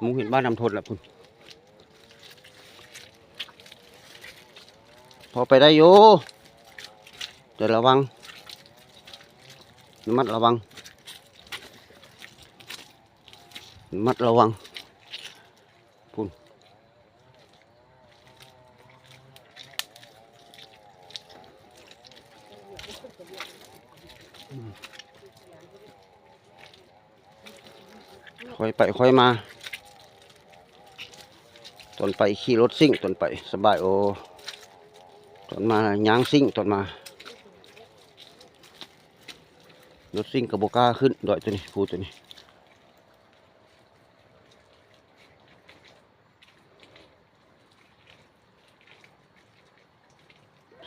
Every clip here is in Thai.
มุงเห็นบ้านนำทนละพุ่นพอไปได้อยู่แต่ระวังมัดระวังมัดระวังพุ่นค่อยไปค่อยมาตอนไปขี่รถซิ่งตอนไปสบายโอตอนมาย่างซิ่งตอนมารถซิ่งกับโบก้าขึ้นดอยตัวนี้พูตัวนี้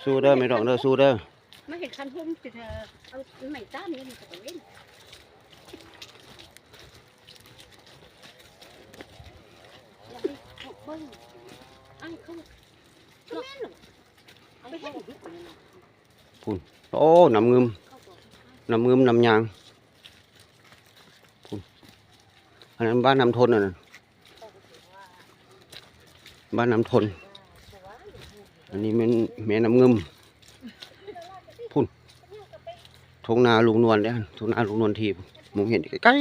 สู้เด้อไม่ต้องเด้อสู้เด้อไม่เห็นคันทุ่มจะเอาไหนต้านนี่มันจะเล่นอย่าไปเบิ้งอันเขาแม่หนูเอาไปให้หนู พุ่นโอ้น้ำเงิมน้ำเงิมน้ำยางพุ่นอันนั้นบ้านน้ำทนน่ะบ้านน้ำทนอันนี้แม่น้ำเงิมพุ่นทงนาลุงนวลเนี่ยทงนาลุงนวลทีมองเห็นใกล้ๆ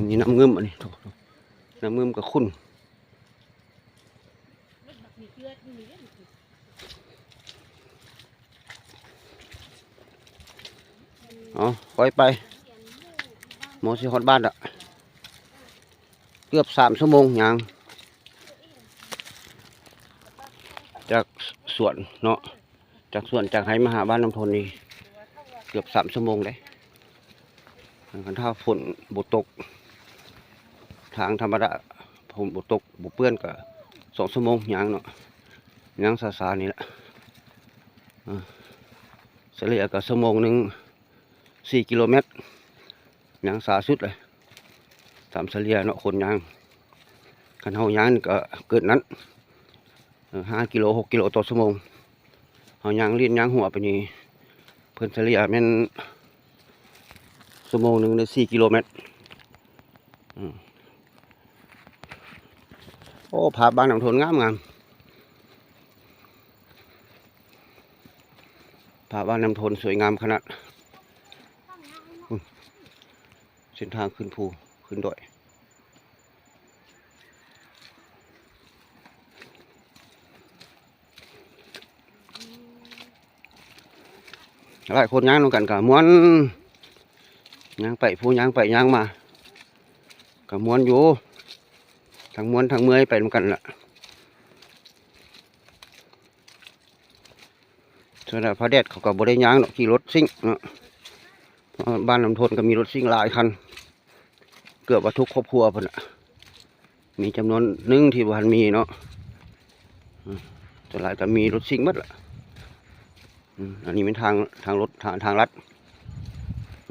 นี่น้ำเงิมอันนี้น้ำเงิมกับขุ่นอ๋อค่อยไปหมอสิฮอดบ้านอ่ะเกือบ3 ชั่วโมงยังจากสวนเนาะจากสวนจากไหมาหาบ้านน้ำทนนี่เกือบ3 ชั่วโมงเลยกันถ้าฝนบุตกทางธรรมดาผมบุตกบุเปื้อนก็2 ชั่วโมงยังเนาะยังซาๆนี่แหละเฉลี่ยก็ชั่วโมงหนึ่ง4 กิโลเมตรยังสาสุดเลยตามเฉลี่ยเนาะคนยังกันเฮายังก็เกิดนั้น5 กิโล 6 กิโลต่อชั่วโมงเฮายังเลียนยังหัวไปนี่เพิ่นเฉลี่ยแม่นชั่วโมงหนึ่งได้4 กิโลเมตรโอ้ผาบ้านน้ำทนงามผาบ้านน้ำทนสวยงามขนาดเส้นทางขึ้นภูขึ้นดอยหลายคนย่างลงกันกับม้วนย่างไปภูย่างไปย่างมากับม้วนอยู่ทั้งม้วนทั้งเมื่อยไปลงกันละส่วนพระเดชเขากับบริย่างเนาะขี่รถซิ่งเนาะบ้านลำทนก็มีรถซิ่งหลายคันเกือบว่าทุกครอบครัวเพิ่นน่ะมีจำนวนหนึ่งที่บ้านมีเนาะส่วนหลายก็มีรถซิ่งหมดละอันนี้เป็นทางรถทางลัด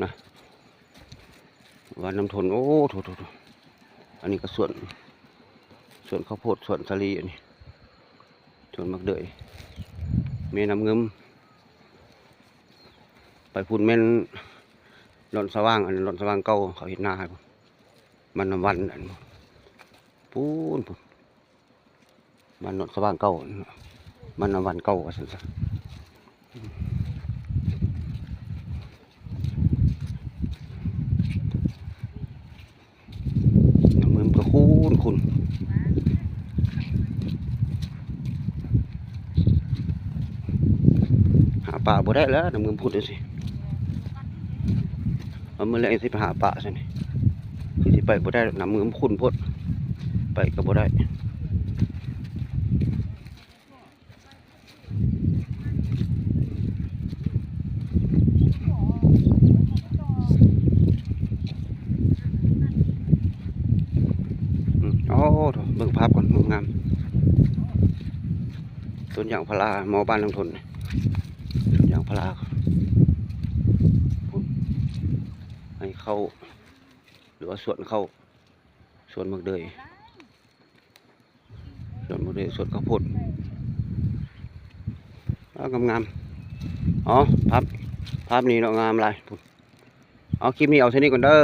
นะบ้านลำทนโอ้โถอันนี้ก็ส่วนข้าวโพดส่วนสาลีอันนี้ส่วนมักเดยแม่น้ำเงิมไปพูนแม่นหล่นสว่างอันหล่นสว่างเก่าเขาเห็นหน้าครับมันน้ำวันอันพูนมันหล่นสว่างเก่ามันน้ำวันเก่าว่าซั่นซะน้ำเงิมก็คุณหาปลาบ่ได้แล้วน้ำเงิมพูดดูสิเอามื่อไรสิไปหาปลาใช่ไหมคือสิไปบ่ได้น้ำเงิมขุ่นพดไปก็บ่ได้โอ้เบิ่งภาพก่อนงามต้นยางพาราหมอบ้านลงทนต้นยางพาราให้เข้าหรือว่าสวนเข้าสวนมักเดยสวนมักเดยสวนข้าวโพดงามอ๋อภาพนี้เนาะงามอะไรเอาคลิปนี้เอาเท่านี้ก่อนเด้อ